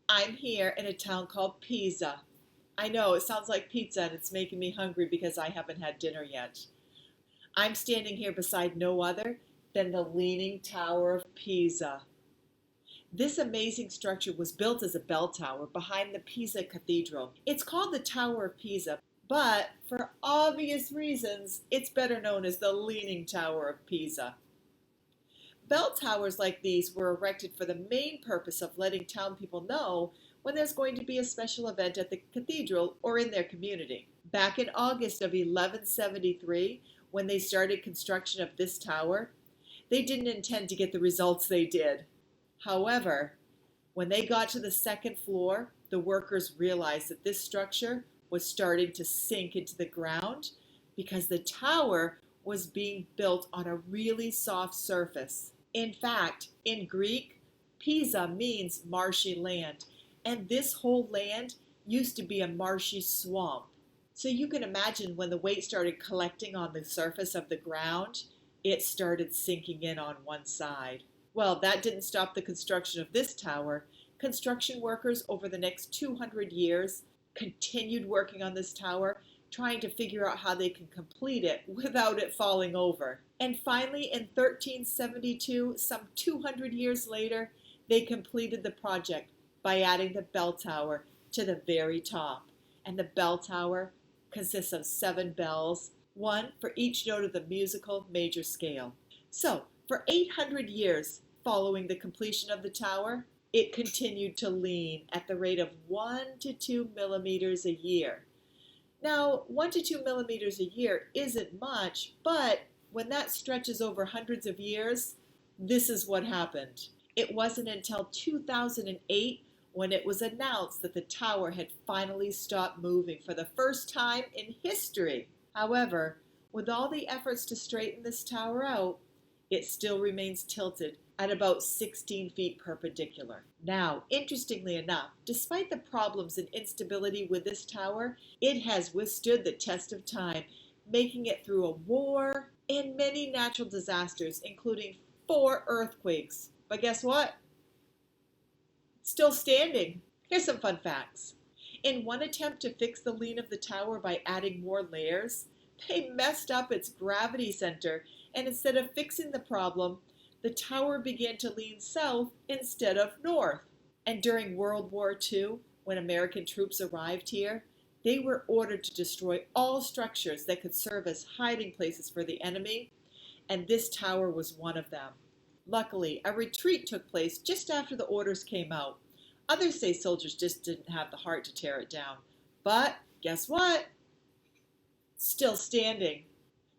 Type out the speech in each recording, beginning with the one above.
I'm here in a town called Pisa. I know it sounds like pizza and it's making me hungry because I haven't had dinner yet. I'm standing here beside no other than the Leaning Tower of Pisa. This amazing structure was built as a bell tower behind the Pisa Cathedral. It's called the Tower of Pisa, but for obvious reasons, it's better known as the Leaning Tower of Pisa. Bell towers like these were erected for the main purpose of letting town people know when there's going to be a special event at the cathedral or in their community. Back in August of 1173, when they started construction of this tower, they didn't intend to get the results they did. However, when they got to the second floor, the workers realized that this structure was starting to sink into the ground because the tower was being built on a really soft surface. In fact, in Greek, Pisa means marshy land, and this whole land used to be a marshy swamp. So you can imagine when the weight started collecting on the surface of the ground, it started sinking in on one side. Well, that didn't stop the construction of this tower. Construction workers over the next 200 years continued working on this tower, trying to figure out how they can complete it without it falling over. And finally, in 1372, some 200 years later, they completed the project by adding the bell tower to the very top. And the bell tower consists of 7 bells, one for each note of the musical major scale. So, for 800 years following the completion of the tower, it continued to lean at the rate of 1 to 2 millimeters a year. Now, 1 to 2 millimeters a year isn't much, but when that stretches over hundreds of years, this is what happened. It wasn't until 2008 when it was announced that the tower had finally stopped moving for the first time in history. However, with all the efforts to straighten this tower out, it still remains tilted at about 16 feet perpendicular. Now, interestingly enough, despite the problems and instability with this tower, it has withstood the test of time, making it through a war and many natural disasters, including 4 earthquakes. But guess what? It's still standing. Here's some fun facts. In one attempt to fix the lean of the tower by adding more layers, they messed up its gravity center, and instead of fixing the problem, the tower began to lean south instead of north. And during World War II, when American troops arrived here, they were ordered to destroy all structures that could serve as hiding places for the enemy, and this tower was one of them. Luckily, a retreat took place just after the orders came out. Others say soldiers just didn't have the heart to tear it down. But guess what? It's still standing.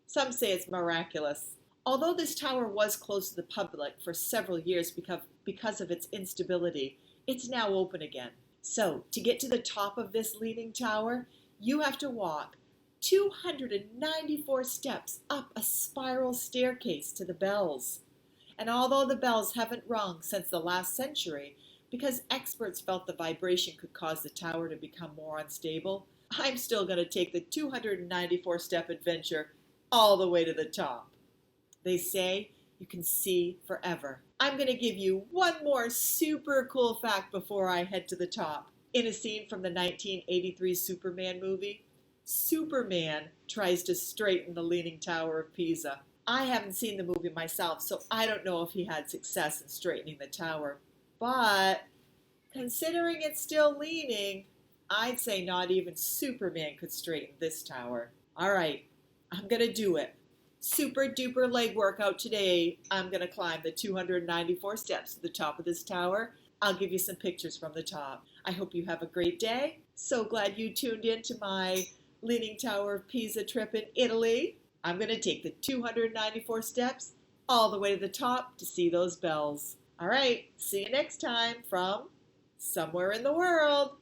Some say it's miraculous. Although this tower was closed to the public for several years because of its instability, it's now open again. So, to get to the top of this leaning tower, you have to walk 294 steps up a spiral staircase to the bells. And although the bells haven't rung since the last century, because experts felt the vibration could cause the tower to become more unstable, I'm still going to take the 294-step adventure all the way to the top. They say you can see forever. I'm going to give you one more super cool fact before I head to the top. In a scene from the 1983 Superman movie, Superman tries to straighten the Leaning Tower of Pisa. I haven't seen the movie myself, so I don't know if he had success in straightening the tower. But considering it's still leaning, I'd say not even Superman could straighten this tower. All right, I'm going to do it. Super duper leg workout today. I'm going to climb the 294 steps to the top of this tower. I'll give you some pictures from the top. I hope you have a great day. So glad you tuned in to my Leaning Tower of Pisa trip in Italy. I'm going to take the 294 steps all the way to the top to see those bells. All right, see you next time from somewhere in the world.